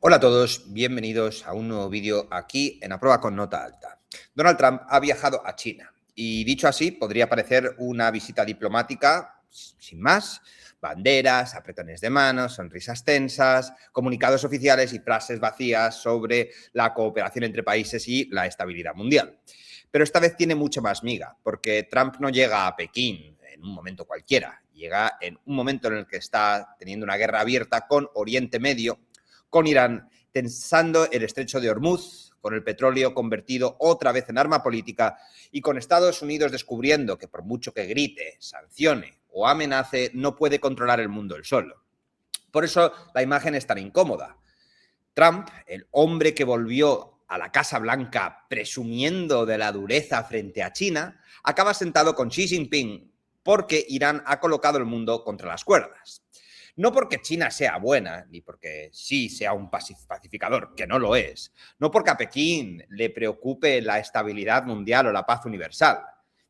Hola a todos, bienvenidos a un nuevo vídeo aquí en A Prueba con Nota Alta. Donald Trump ha viajado a China y dicho así podría parecer una visita diplomática sin más. Banderas, apretones de manos, sonrisas tensas, comunicados oficiales y frases vacías sobre la cooperación entre países y la estabilidad mundial. Pero esta vez tiene mucho más miga, porque Trump no llega a Pekín en un momento cualquiera, llega en un momento en el que está teniendo una guerra abierta con Oriente Medio, con Irán tensando el estrecho de Hormuz, con el petróleo convertido otra vez en arma política y con Estados Unidos descubriendo que por mucho que grite, sancione o amenace, no puede controlar el mundo él solo. Por eso la imagen es tan incómoda. Trump, el hombre que volvió a la Casa Blanca presumiendo de la dureza frente a China, acaba sentado con Xi Jinping porque Irán ha colocado el mundo contra las cuerdas. No porque China sea buena, ni porque sí sea un pacificador, que no lo es. No porque a Pekín le preocupe la estabilidad mundial o la paz universal.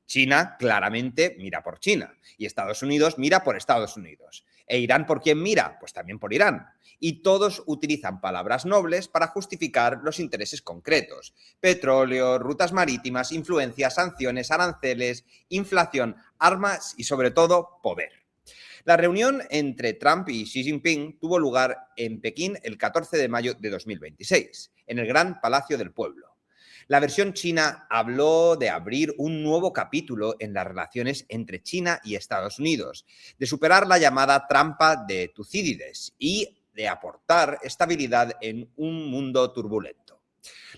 China claramente mira por China y Estados Unidos mira por Estados Unidos. ¿E Irán por quién mira? Pues también por Irán. Y todos utilizan palabras nobles para justificar los intereses concretos. Petróleo, rutas marítimas, influencias, sanciones, aranceles, inflación, armas y sobre todo poder. La reunión entre Trump y Xi Jinping tuvo lugar en Pekín el 14 de mayo de 2026, en el Gran Palacio del Pueblo. La versión china habló de abrir un nuevo capítulo en las relaciones entre China y Estados Unidos, de superar la llamada trampa de Tucídides y de aportar estabilidad en un mundo turbulento.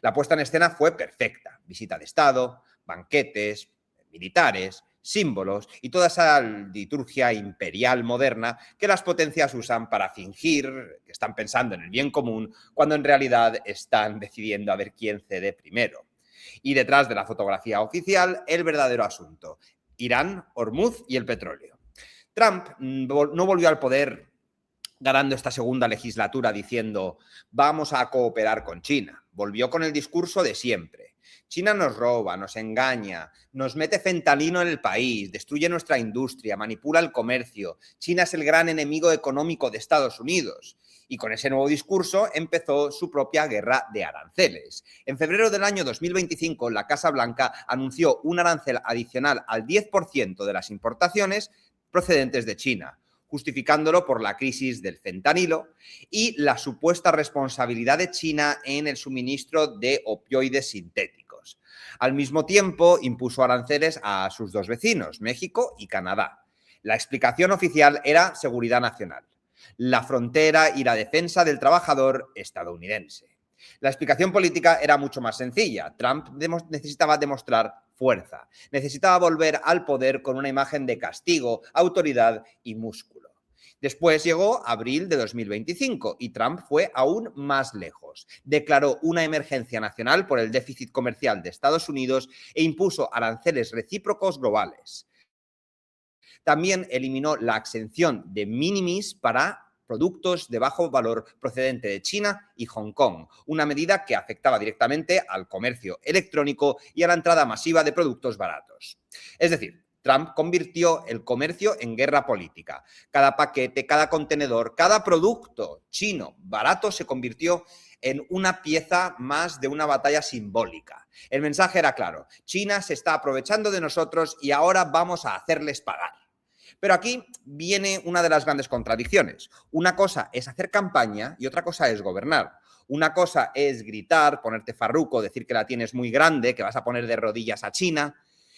La puesta en escena fue perfecta. Visita de Estado, banquetes, militares, símbolos y toda esa liturgia imperial moderna que las potencias usan para fingir que están pensando en el bien común cuando en realidad están decidiendo a ver quién cede primero. Y detrás de la fotografía oficial, el verdadero asunto: Irán, Hormuz y el petróleo. Trump no volvió al poder ganando esta segunda legislatura diciendo vamos a cooperar con China. Volvió con el discurso de siempre. China nos roba, nos engaña, nos mete fentanilo en el país, destruye nuestra industria, manipula el comercio. China es el gran enemigo económico de Estados Unidos. Y con ese nuevo discurso empezó su propia guerra de aranceles. En febrero del año 2025, la Casa Blanca anunció un arancel adicional al 10% de las importaciones procedentes de China, justificándolo por la crisis del fentanilo y la supuesta responsabilidad de China en el suministro de opioides sintéticos. Al mismo tiempo, impuso aranceles a sus dos vecinos, México y Canadá. La explicación oficial era seguridad nacional, la frontera y la defensa del trabajador estadounidense. La explicación política era mucho más sencilla. Trump necesitaba demostrar fuerza, necesitaba volver al poder con una imagen de castigo, autoridad y músculo. Después llegó abril de 2025 y Trump fue aún más lejos. Declaró una emergencia nacional por el déficit comercial de Estados Unidos e impuso aranceles recíprocos globales. También eliminó la exención de minimis para productos de bajo valor procedente de China y Hong Kong, una medida que afectaba directamente al comercio electrónico y a la entrada masiva de productos baratos. Es decir, Trump convirtió el comercio en guerra política. Cada paquete, cada contenedor, cada producto chino barato se convirtió en una pieza más de una batalla simbólica. El mensaje era claro: China se está aprovechando de nosotros y ahora vamos a hacerles pagar. Pero aquí viene una de las grandes contradicciones. Una cosa es hacer campaña y otra cosa es gobernar. Una cosa es gritar, ponerte farruco, decir que la tienes muy grande, que vas a poner de rodillas a China.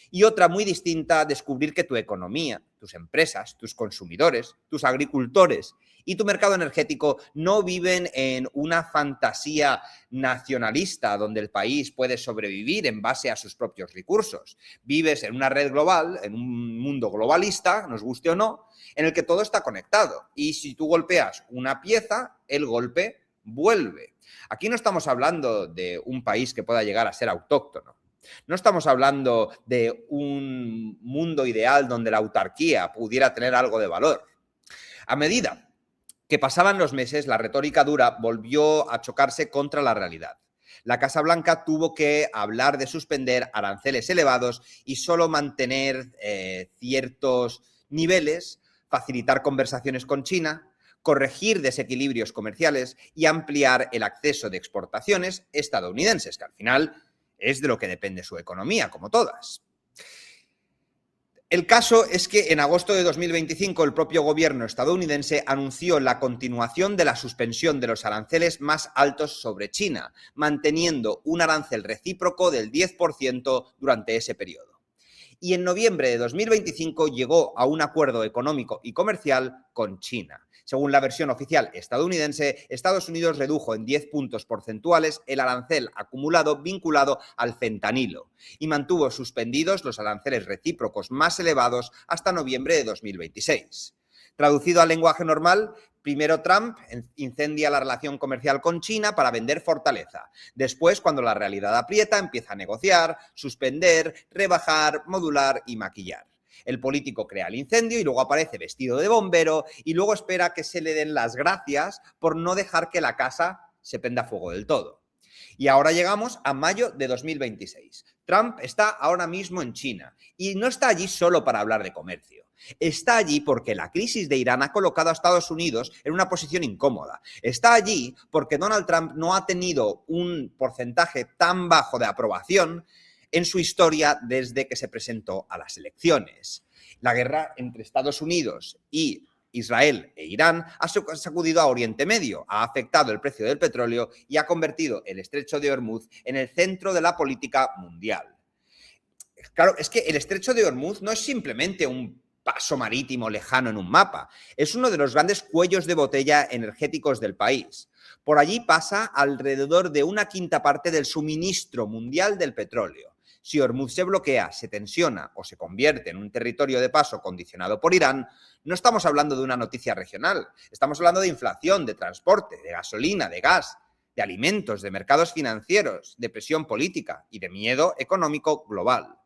Y otra muy distinta, descubrir que tu economía, tus empresas, tus consumidores, tus agricultores y tu mercado energético no viven en una fantasía nacionalista donde el país puede sobrevivir en base a sus propios recursos. Vives en una red global, en un mundo globalista, nos guste o no, en el que todo está conectado. Y si tú golpeas una pieza, el golpe vuelve. Aquí no estamos hablando de un país que pueda llegar a ser autóctono. No estamos hablando de un mundo ideal donde la autarquía pudiera tener algo de valor. A medida que pasaban los meses, la retórica dura volvió a chocarse contra la realidad. La Casa Blanca tuvo que hablar de suspender aranceles elevados y solo mantener ciertos niveles, facilitar conversaciones con China, corregir desequilibrios comerciales y ampliar el acceso de exportaciones estadounidenses, que al final es de lo que depende su economía, como todas. El caso es que en agosto de 2025 el propio gobierno estadounidense anunció la continuación de la suspensión de los aranceles más altos sobre China, manteniendo un arancel recíproco del 10% durante ese periodo. Y en noviembre de 2025 llegó a un acuerdo económico y comercial con China. Según la versión oficial estadounidense, Estados Unidos redujo en 10 puntos porcentuales el arancel acumulado vinculado al fentanilo y mantuvo suspendidos los aranceles recíprocos más elevados hasta noviembre de 2026. Traducido al lenguaje normal, primero Trump incendia la relación comercial con China para vender fortaleza. Después, cuando la realidad aprieta, empieza a negociar, suspender, rebajar, modular y maquillar. El político crea el incendio y luego aparece vestido de bombero y luego espera que se le den las gracias por no dejar que la casa se prenda fuego del todo. Y ahora llegamos a mayo de 2026. Trump está ahora mismo en China y no está allí solo para hablar de comercio. Está allí porque la crisis de Irán ha colocado a Estados Unidos en una posición incómoda. Está allí porque Donald Trump no ha tenido un porcentaje tan bajo de aprobación en su historia desde que se presentó a las elecciones. La guerra entre Estados Unidos y Israel e Irán ha sacudido a Oriente Medio, ha afectado el precio del petróleo y ha convertido el estrecho de Hormuz en el centro de la política mundial. Claro, es que el estrecho de Hormuz no es simplemente un paso marítimo lejano en un mapa, es uno de los grandes cuellos de botella energéticos del país. Por allí pasa alrededor de 1/5 del suministro mundial del petróleo. Si Hormuz se bloquea, se tensiona o se convierte en un territorio de paso condicionado por Irán, no estamos hablando de una noticia regional, estamos hablando de inflación, de transporte, de gasolina, de gas, de alimentos, de mercados financieros, de presión política y de miedo económico global.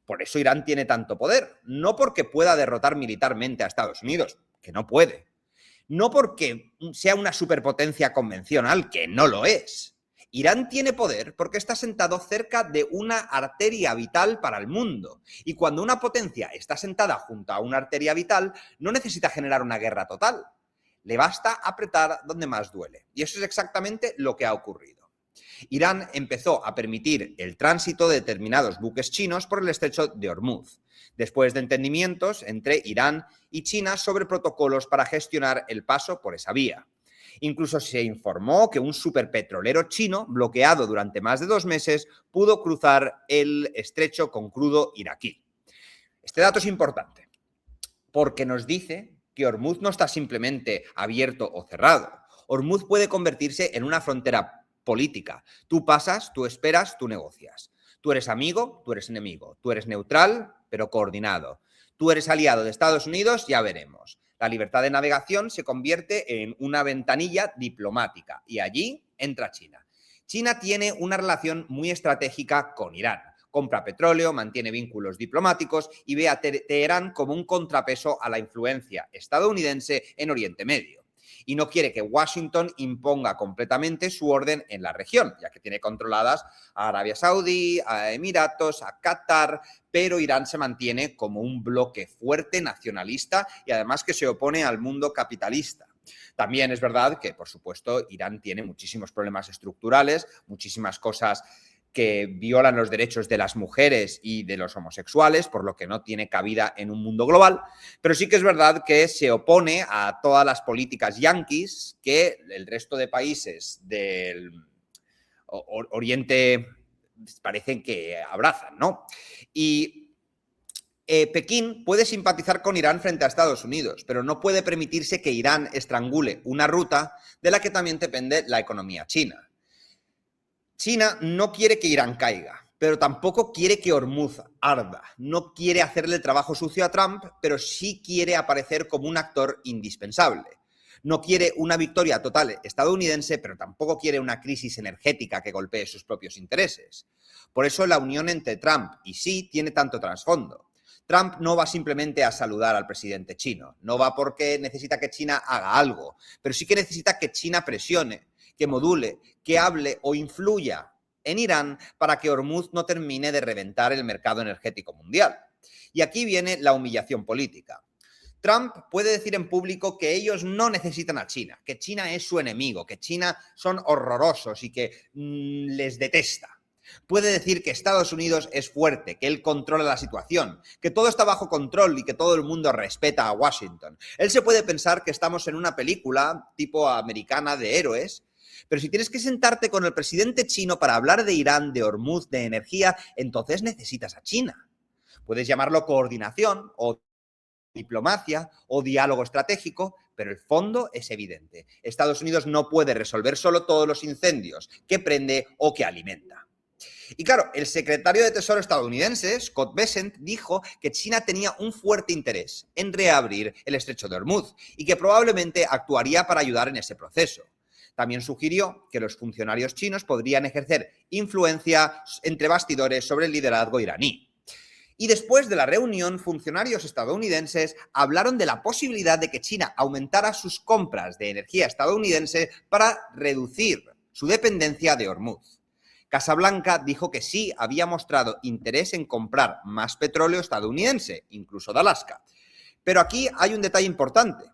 Por eso Irán tiene tanto poder, no porque pueda derrotar militarmente a Estados Unidos, que no puede, no porque sea una superpotencia convencional, que no lo es. Irán tiene poder porque está sentado cerca de una arteria vital para el mundo. Y cuando una potencia está sentada junto a una arteria vital, no necesita generar una guerra total. Le basta apretar donde más duele. Y eso es exactamente lo que ha ocurrido. Irán empezó a permitir el tránsito de determinados buques chinos por el estrecho de Hormuz, después de entendimientos entre Irán y China sobre protocolos para gestionar el paso por esa vía. Incluso se informó que un superpetrolero chino, bloqueado durante más de 2 meses, pudo cruzar el estrecho con crudo iraquí. Este dato es importante porque nos dice que Hormuz no está simplemente abierto o cerrado. Hormuz puede convertirse en una frontera política. Tú pasas, tú esperas, tú negocias. Tú eres amigo, tú eres enemigo. Tú eres neutral, pero coordinado. Tú eres aliado de Estados Unidos, ya veremos. La libertad de navegación se convierte en una ventanilla diplomática y allí entra China. China tiene una relación muy estratégica con Irán. Compra petróleo, mantiene vínculos diplomáticos y ve a Teherán como un contrapeso a la influencia estadounidense en Oriente Medio. Y no quiere que Washington imponga completamente su orden en la región, ya que tiene controladas a Arabia Saudí, a Emiratos, a Qatar, pero Irán se mantiene como un bloque fuerte nacionalista y además que se opone al mundo capitalista. También es verdad que, por supuesto, Irán tiene muchísimos problemas estructurales, muchísimas cosas que violan los derechos de las mujeres y de los homosexuales, por lo que no tiene cabida en un mundo global, pero sí que es verdad que se opone a todas las políticas yanquis que el resto de países del Oriente parecen que abrazan, ¿no? Y Pekín puede simpatizar con Irán frente a Estados Unidos, pero no puede permitirse que Irán estrangule una ruta de la que también depende la economía china. China no quiere que Irán caiga, pero tampoco quiere que Hormuz arda. No quiere hacerle el trabajo sucio a Trump, pero sí quiere aparecer como un actor indispensable. No quiere una victoria total estadounidense, pero tampoco quiere una crisis energética que golpee sus propios intereses. Por eso la unión entre Trump y Xi tiene tanto trasfondo. Trump no va simplemente a saludar al presidente chino, no va porque necesita que China haga algo, pero sí que necesita que China presione, que module, que hable o influya en Irán para que Hormuz no termine de reventar el mercado energético mundial. Y aquí viene la humillación política. Trump puede decir en público que ellos no necesitan a China, que China es su enemigo, que China son horrorosos y que les detesta. Puede decir que Estados Unidos es fuerte, que él controla la situación, que todo está bajo control y que todo el mundo respeta a Washington. Él se puede pensar que estamos en una película tipo americana de héroes, pero si tienes que sentarte con el presidente chino para hablar de Irán, de Hormuz, de energía, entonces necesitas a China. Puedes llamarlo coordinación o diplomacia o diálogo estratégico, pero el fondo es evidente. Estados Unidos no puede resolver solo todos los incendios que prende o que alimenta. Y claro, el secretario de Tesoro estadounidense, Scott Bessent, dijo que China tenía un fuerte interés en reabrir el estrecho de Hormuz y que probablemente actuaría para ayudar en ese proceso. También sugirió que los funcionarios chinos podrían ejercer influencia entre bastidores sobre el liderazgo iraní. Y después de la reunión, funcionarios estadounidenses hablaron de la posibilidad de que China aumentara sus compras de energía estadounidense para reducir su dependencia de Hormuz. Casa Blanca dijo que sí había mostrado interés en comprar más petróleo estadounidense, incluso de Alaska. Pero aquí hay un detalle importante.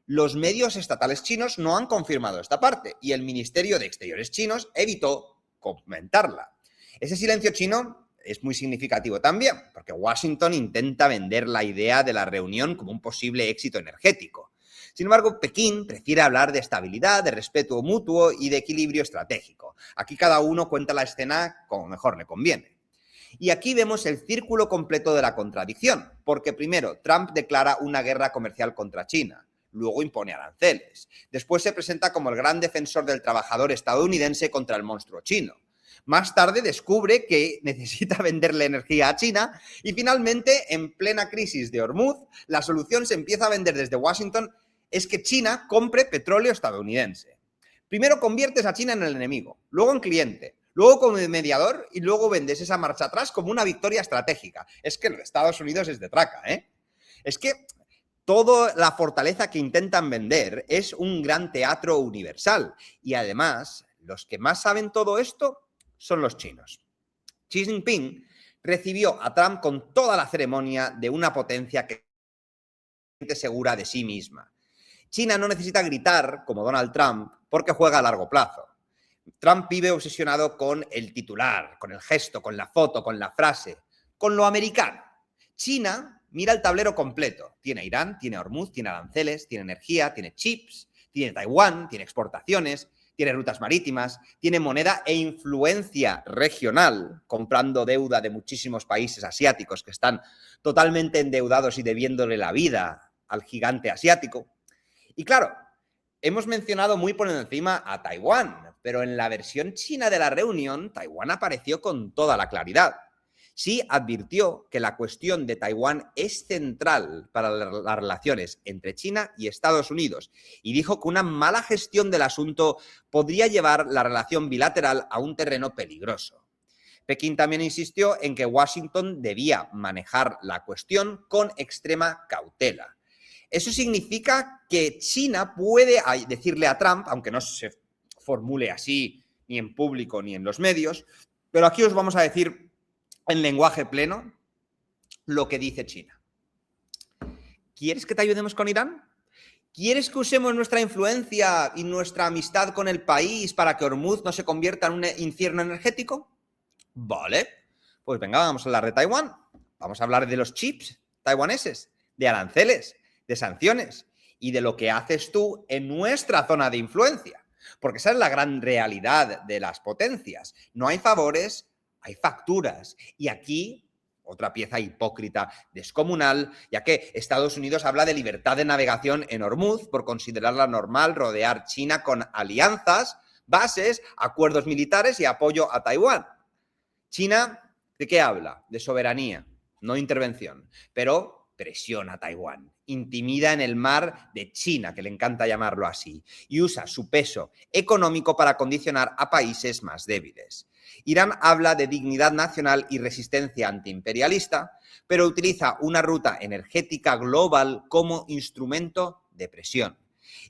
Los medios estatales chinos no han confirmado esta parte y el Ministerio de Exteriores chinos evitó comentarla. Ese silencio chino es muy significativo también, porque Washington intenta vender la idea de la reunión como un posible éxito energético. Sin embargo, Pekín prefiere hablar de estabilidad, de respeto mutuo y de equilibrio estratégico. Aquí cada uno cuenta la escena como mejor le conviene. Y aquí vemos el círculo completo de la contradicción, porque primero Trump declara una guerra comercial contra China, luego impone aranceles, después se presenta como el gran defensor del trabajador estadounidense contra el monstruo chino. Más tarde descubre que necesita venderle energía a China y finalmente, en plena crisis de Hormuz, la solución se empieza a vender desde Washington es que China compre petróleo estadounidense. Primero conviertes a China en el enemigo, luego en cliente, luego como mediador y luego vendes esa marcha atrás como una victoria estratégica. Es que Estados Unidos es de traca, ¿eh? Es que toda la fortaleza que intentan vender es un gran teatro universal y además los que más saben todo esto son los chinos. Xi Jinping recibió a Trump con toda la ceremonia de una potencia que es segura de sí misma. China no necesita gritar como Donald Trump porque juega a largo plazo. Trump vive obsesionado con el titular, con el gesto, con la foto, con la frase, con lo americano. China mira el tablero completo. Tiene Irán, tiene Hormuz, tiene aranceles, tiene energía, tiene chips, tiene Taiwán, tiene exportaciones, tiene rutas marítimas, tiene moneda e influencia regional, comprando deuda de muchísimos países asiáticos que están totalmente endeudados y debiéndole la vida al gigante asiático. Y claro, hemos mencionado muy por encima a Taiwán, pero en la versión china de la reunión, Taiwán apareció con toda la claridad. Xi advirtió que la cuestión de Taiwán es central para las relaciones entre China y Estados Unidos y dijo que una mala gestión del asunto podría llevar la relación bilateral a un terreno peligroso. Pekín también insistió en que Washington debía manejar la cuestión con extrema cautela. Eso significa que China puede decirle a Trump, aunque no se formule así ni en público ni en los medios, pero aquí os vamos a decir en lenguaje pleno lo que dice China. ¿Quieres que te ayudemos con Irán? ¿Quieres que usemos nuestra influencia y nuestra amistad con el país para que Hormuz no se convierta en un infierno energético? Vale, pues venga, vamos a hablar de Taiwán. Vamos a hablar de los chips taiwaneses, de aranceles, de sanciones y de lo que haces tú en nuestra zona de influencia. Porque esa es la gran realidad de las potencias. No hay favores, hay facturas. Y aquí, otra pieza hipócrita descomunal, ya que Estados Unidos habla de libertad de navegación en Hormuz por considerarla normal rodear China con alianzas, bases, acuerdos militares y apoyo a Taiwán. China, ¿de qué habla? De soberanía, no intervención, pero presiona a Taiwán, intimida en el mar de China, que le encanta llamarlo así, y usa su peso económico para condicionar a países más débiles. Irán habla de dignidad nacional y resistencia antiimperialista, pero utiliza una ruta energética global como instrumento de presión.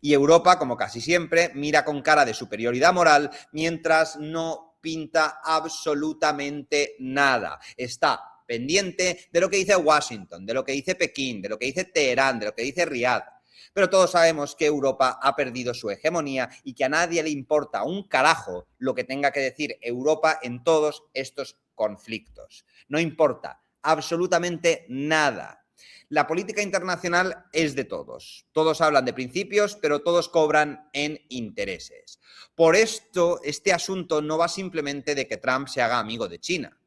Y Europa, como casi siempre, mira con cara de superioridad moral mientras no pinta absolutamente nada. Está pendiente de lo que dice Washington, de lo que dice Pekín, de lo que dice Teherán, de lo que dice Riad. Pero todos sabemos que Europa ha perdido su hegemonía y que a nadie le importa un carajo lo que tenga que decir Europa en todos estos conflictos. No importa absolutamente nada. La política internacional es de todos. Todos hablan de principios, pero todos cobran en intereses. Por esto, este asunto no va simplemente de que Trump se haga amigo de China.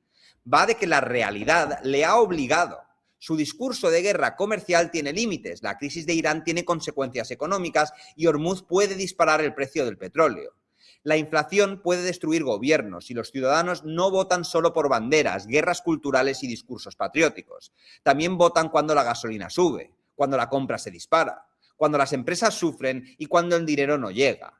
Va de que la realidad le ha obligado. Su discurso de guerra comercial tiene límites, la crisis de Irán tiene consecuencias económicas y Hormuz puede disparar el precio del petróleo. La inflación puede destruir gobiernos y los ciudadanos no votan solo por banderas, guerras culturales y discursos patrióticos. También votan cuando la gasolina sube, cuando la compra se dispara, cuando las empresas sufren y cuando el dinero no llega.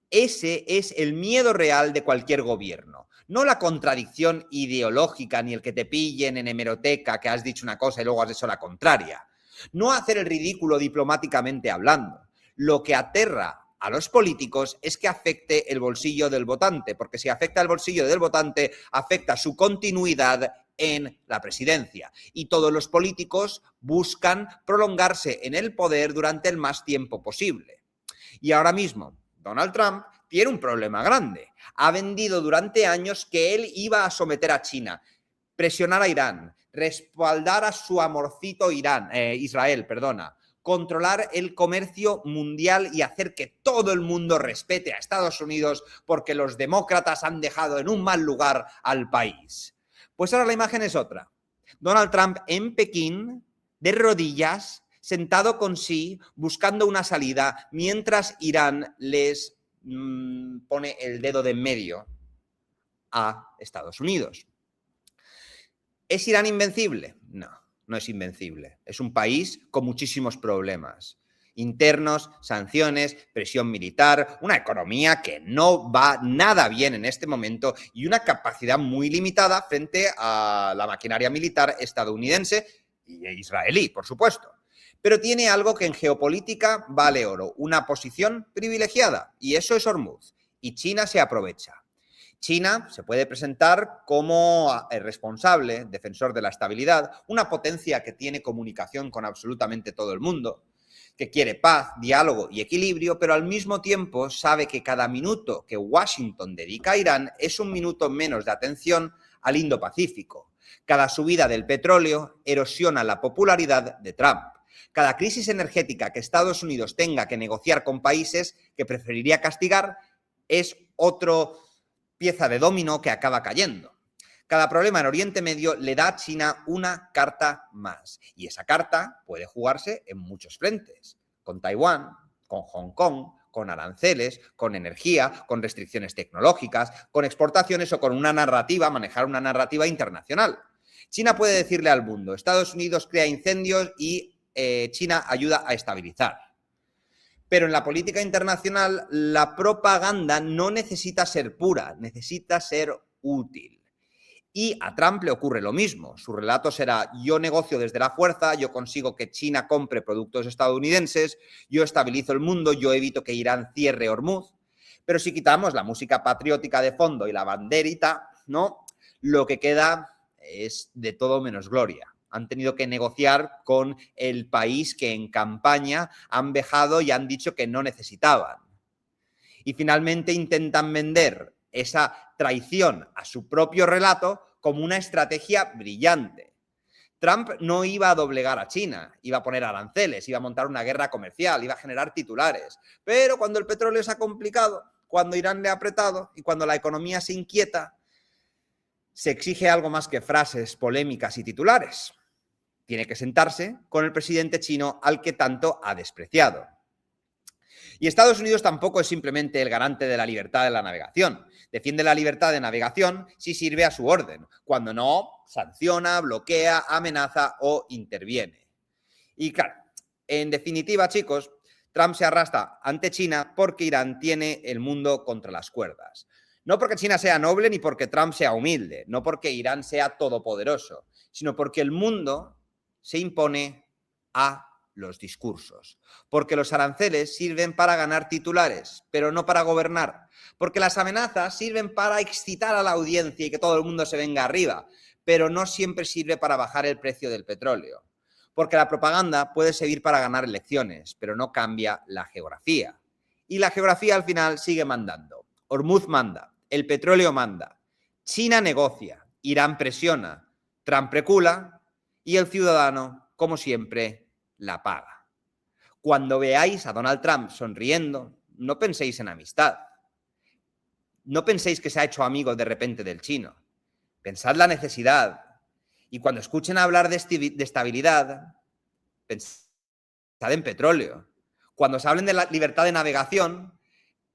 Ese es el miedo real de cualquier gobierno. No la contradicción ideológica ni el que te pillen en hemeroteca que has dicho una cosa y luego has hecho la contraria. No hacer el ridículo diplomáticamente hablando. Lo que aterra a los políticos es que afecte el bolsillo del votante, porque si afecta el bolsillo del votante, afecta su continuidad en la presidencia. Y todos los políticos buscan prolongarse en el poder durante el más tiempo posible. Y ahora mismo, Donald Trump tiene un problema grande. Ha vendido durante años que él iba a someter a China, presionar a Irán, respaldar a su amorcito Israel, controlar el comercio mundial y hacer que todo el mundo respete a Estados Unidos porque los demócratas han dejado en un mal lugar al país. Pues ahora la imagen es otra. Donald Trump en Pekín, de rodillas, sentado con Xi, buscando una salida, mientras Irán les pone el dedo de en medio a Estados Unidos. ¿Es Irán invencible? No, no es invencible. Es un país con muchísimos problemas internos, sanciones, presión militar, una economía que no va nada bien en este momento y una capacidad muy limitada frente a la maquinaria militar estadounidense e israelí, por supuesto. Pero tiene algo que en geopolítica vale oro, una posición privilegiada, y eso es Hormuz. Y China se aprovecha. China se puede presentar como responsable, defensor de la estabilidad, una potencia que tiene comunicación con absolutamente todo el mundo, que quiere paz, diálogo y equilibrio, pero al mismo tiempo sabe que cada minuto que Washington dedica a Irán es un minuto menos de atención al Indo-Pacífico. Cada subida del petróleo erosiona la popularidad de Trump. Cada crisis energética que Estados Unidos tenga que negociar con países que preferiría castigar es otra pieza de dominó que acaba cayendo. Cada problema en Oriente Medio le da a China una carta más. Y esa carta puede jugarse en muchos frentes. Con Taiwán, con Hong Kong, con aranceles, con energía, con restricciones tecnológicas, con exportaciones o con una narrativa, manejar una narrativa internacional. China puede decirle al mundo, Estados Unidos crea incendios y China ayuda a estabilizar. Pero en la política internacional la propaganda no necesita ser pura, necesita ser útil. Y a Trump le ocurre lo mismo. Su relato será, yo negocio desde la fuerza, yo consigo que China compre productos estadounidenses, yo estabilizo el mundo, yo evito que Irán cierre Hormuz. Pero si quitamos la música patriótica de fondo y la banderita, ¿no? Lo que queda es de todo menos gloria. Han tenido que negociar con el país que en campaña han vejado y han dicho que no necesitaban. Y finalmente intentan vender esa traición a su propio relato como una estrategia brillante. Trump no iba a doblegar a China, iba a poner aranceles, iba a montar una guerra comercial, iba a generar titulares. Pero cuando el petróleo se ha complicado, cuando Irán le ha apretado y cuando la economía se inquieta, se exige algo más que frases polémicas y titulares. Tiene que sentarse con el presidente chino al que tanto ha despreciado. Y Estados Unidos tampoco es simplemente el garante de la libertad de la navegación. Defiende la libertad de navegación si sirve a su orden. Cuando no, sanciona, bloquea, amenaza o interviene. Y claro, en definitiva, chicos, Trump se arrastra ante China porque Irán tiene el mundo contra las cuerdas. No porque China sea noble ni porque Trump sea humilde, no porque Irán sea todopoderoso, sino porque el mundo se impone a los discursos. Porque los aranceles sirven para ganar titulares, pero no para gobernar. Porque las amenazas sirven para excitar a la audiencia y que todo el mundo se venga arriba, pero no siempre sirve para bajar el precio del petróleo. Porque la propaganda puede servir para ganar elecciones, pero no cambia la geografía. Y la geografía al final sigue mandando. Hormuz manda, el petróleo manda, China negocia, Irán presiona, Trump recula y el ciudadano, como siempre, la paga. Cuando veáis a Donald Trump sonriendo, no penséis en amistad. No penséis que se ha hecho amigo de repente del chino. Pensad la necesidad. Y cuando escuchen hablar de estabilidad, pensad en petróleo. Cuando os hablen de la libertad de navegación,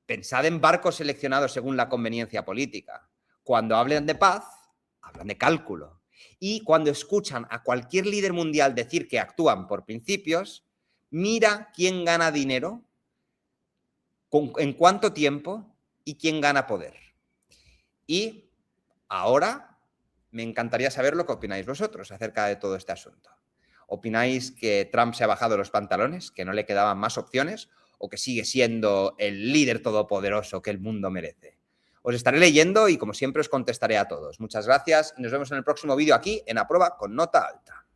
pensad en barcos seleccionados según la conveniencia política. Cuando hablen de paz, hablan de cálculo. Y cuando escuchan a cualquier líder mundial decir que actúan por principios, mira quién gana dinero, en cuánto tiempo y quién gana poder. Y ahora me encantaría saber lo que opináis vosotros acerca de todo este asunto. ¿Opináis que Trump se ha bajado los pantalones, que no le quedaban más opciones, o que sigue siendo el líder todopoderoso que el mundo merece? Os estaré leyendo y, como siempre, os contestaré a todos. Muchas gracias y nos vemos en el próximo vídeo aquí en A Prueba con Nota Alta.